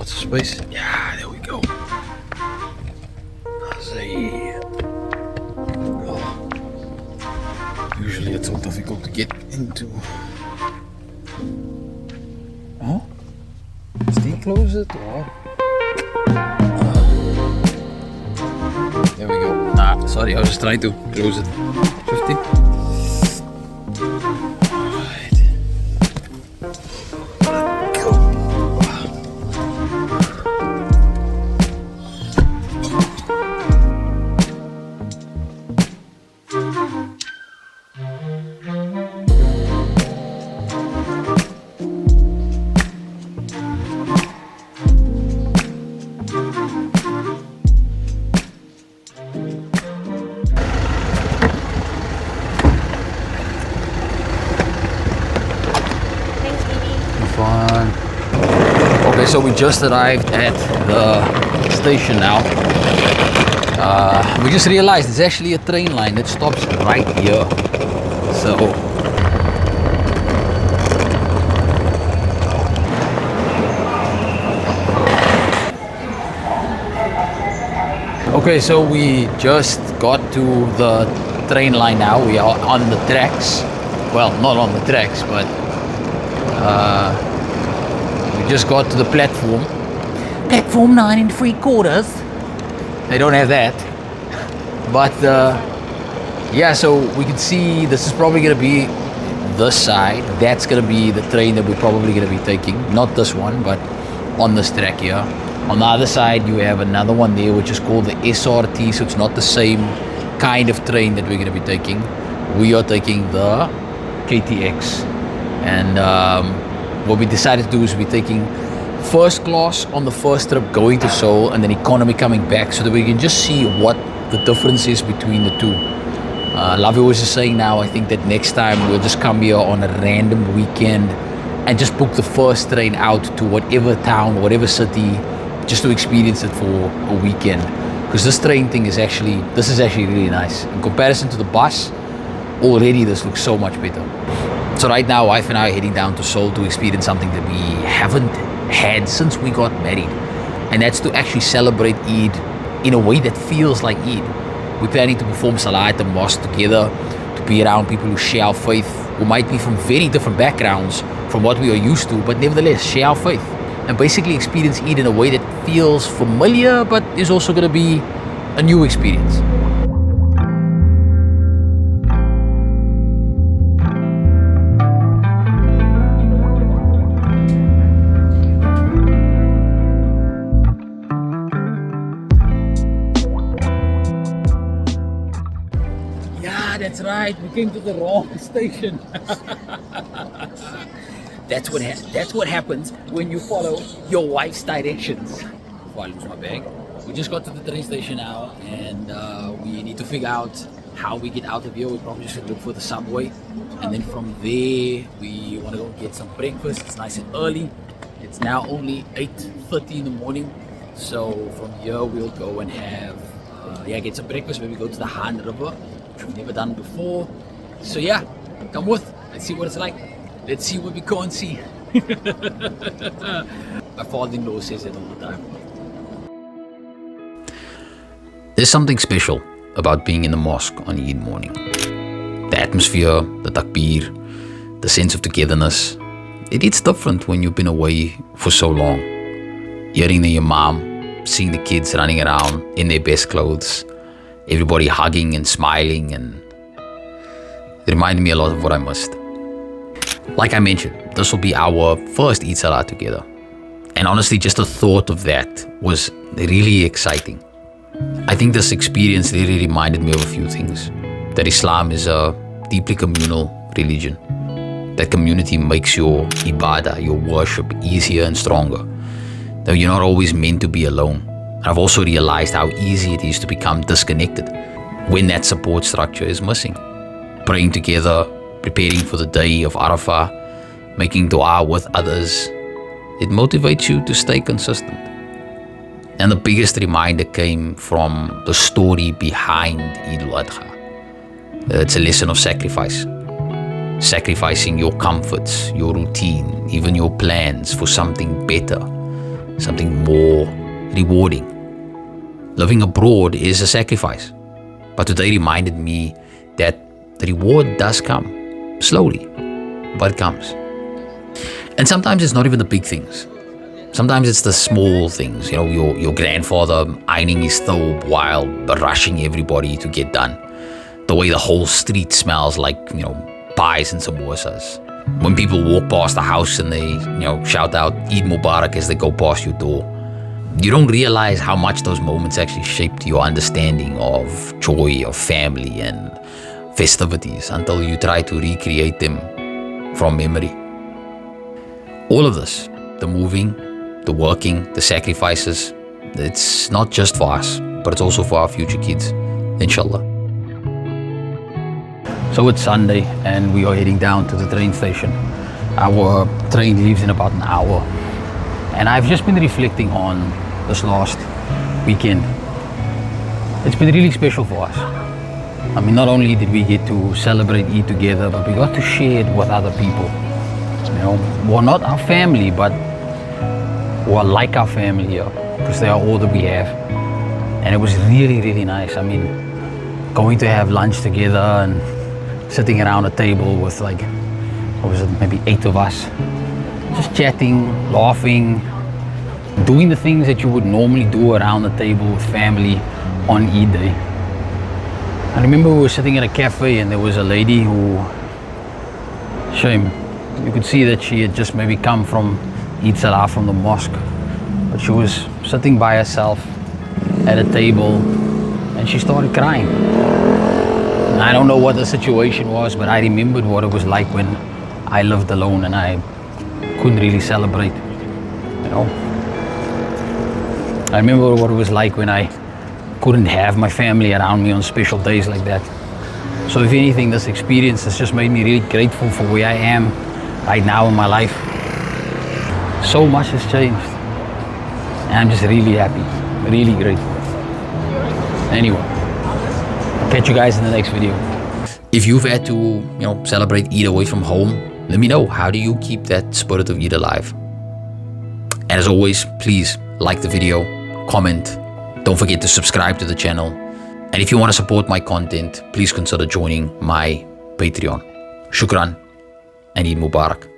Lots of space. Yeah, there we go. Usually it's so difficult to get into. Huh? Did he close it or? There we go. Nah, sorry, I was just trying to close it. 50. Okay, so we just arrived at the station now. We just realized there's actually a train line that stops right here. So okay, so we just got to the train line now. We are on the tracks. Well, not on the tracks, but we just got to the platform. Platform 9 3/4. They don't have that. But yeah, so we can see this is probably going to be this side. That's going to be the train that we're probably going to be taking. Not this one, but on this track here. On the other side, you have another one there, which is called the SRT. So it's not the same kind of train that we're going to be taking. We are taking the KTX. And what we decided to do is we're taking first class on the first trip going to Seoul, and then economy coming back, so that we can just see what the difference is between the two. Lavi was just saying now, I think that next time we'll just come here on a random weekend and just book the first train out to whatever town, whatever city, just to experience it for a weekend. Because this train thing is actually really nice. In comparison to the bus, already this looks so much better. So right now, wife and I are heading down to Seoul to experience something that we haven't had since we got married. And that's to actually celebrate Eid in a way that feels like Eid. We're planning to perform salah at the mosque together, to be around people who share our faith, who might be from very different backgrounds from what we are used to, but nevertheless share our faith. And basically experience Eid in a way that feels familiar, but is also going to be a new experience. That's right, we came to the wrong station. That's what happens when you follow your wife's directions. Before I lose my bag. We just got to the train station now, and we need to figure out how we get out of here. We probably should look for the subway, and then from there we want to go get some breakfast. It's nice and early. It's now only 8:30 in the morning, so from here we'll go and have get some breakfast. Maybe go to the Han River, which we've never done before. So yeah, come with. Let's see what it's like. Let's see what we can't see. My father-in-law says it all the time. There's something special about being in the mosque on Eid morning. The atmosphere, the takbir, the sense of togetherness. It's different when you've been away for so long. Hearing the imam, seeing the kids running around in their best clothes, everybody hugging and smiling, and it reminded me a lot of what I missed. Like I mentioned, this will be our first Eid Salah together. And honestly, just the thought of that was really exciting. I think this experience really reminded me of a few things. That Islam is a deeply communal religion. That community makes your ibadah, your worship, easier and stronger. That you're not always meant to be alone. I've also realized how easy it is to become disconnected when that support structure is missing. Praying together, preparing for the day of Arafah, making dua with others, it motivates you to stay consistent. And the biggest reminder came from the story behind Eid al-Adha. It's a lesson of sacrifice. Sacrificing your comforts, your routine, even your plans for something better. something more rewarding. Living abroad is a sacrifice, but today reminded me that the reward does come, slowly, but it comes. And sometimes it's not even the big things. Sometimes it's the small things, your grandfather ironing his thobe while rushing everybody to get done. The way the whole street smells like, pies and samosas. When people walk past the house and they, shout out Eid Mubarak as they go past your door. You don't realize how much those moments actually shaped your understanding of joy, of family and festivities until you try to recreate them from memory. All of this, the moving, the working, the sacrifices, it's not just for us, but it's also for our future kids, inshallah. So it's Sunday and we are heading down to the train station. Our train leaves in about an hour. And I've just been reflecting on this last weekend. It's been really special for us. I mean, not only did we get to celebrate Eid together, but we got to share it with other people. Well, not our family, but well, like our family here, because they are all that we have. And it was really, really nice. I mean, going to have lunch together and sitting around a table with maybe 8 of us, just chatting, laughing, doing the things that you would normally do around the table with family on Eid Day. I remember we were sitting at a cafe and there was a lady who, shame, you could see that she had just maybe come from Eid Salah from the mosque, but she was sitting by herself at a table and she started crying. And I don't know what the situation was, but I remembered what it was like when I lived alone and I couldn't really celebrate. I remember what it was like when I couldn't have my family around me on special days like that. So if anything, this experience has just made me really grateful for where I am right now in my life. So much has changed. And I'm just really happy, really grateful. Anyway, I'll catch you guys in the next video. If you've had to, celebrate Eid away from home, let me know, how do you keep that spirit of Eid alive? And as always, please like the video, comment, don't forget to subscribe to the channel. And if you want to support my content, please consider joining my Patreon. Shukran and Eid Mubarak.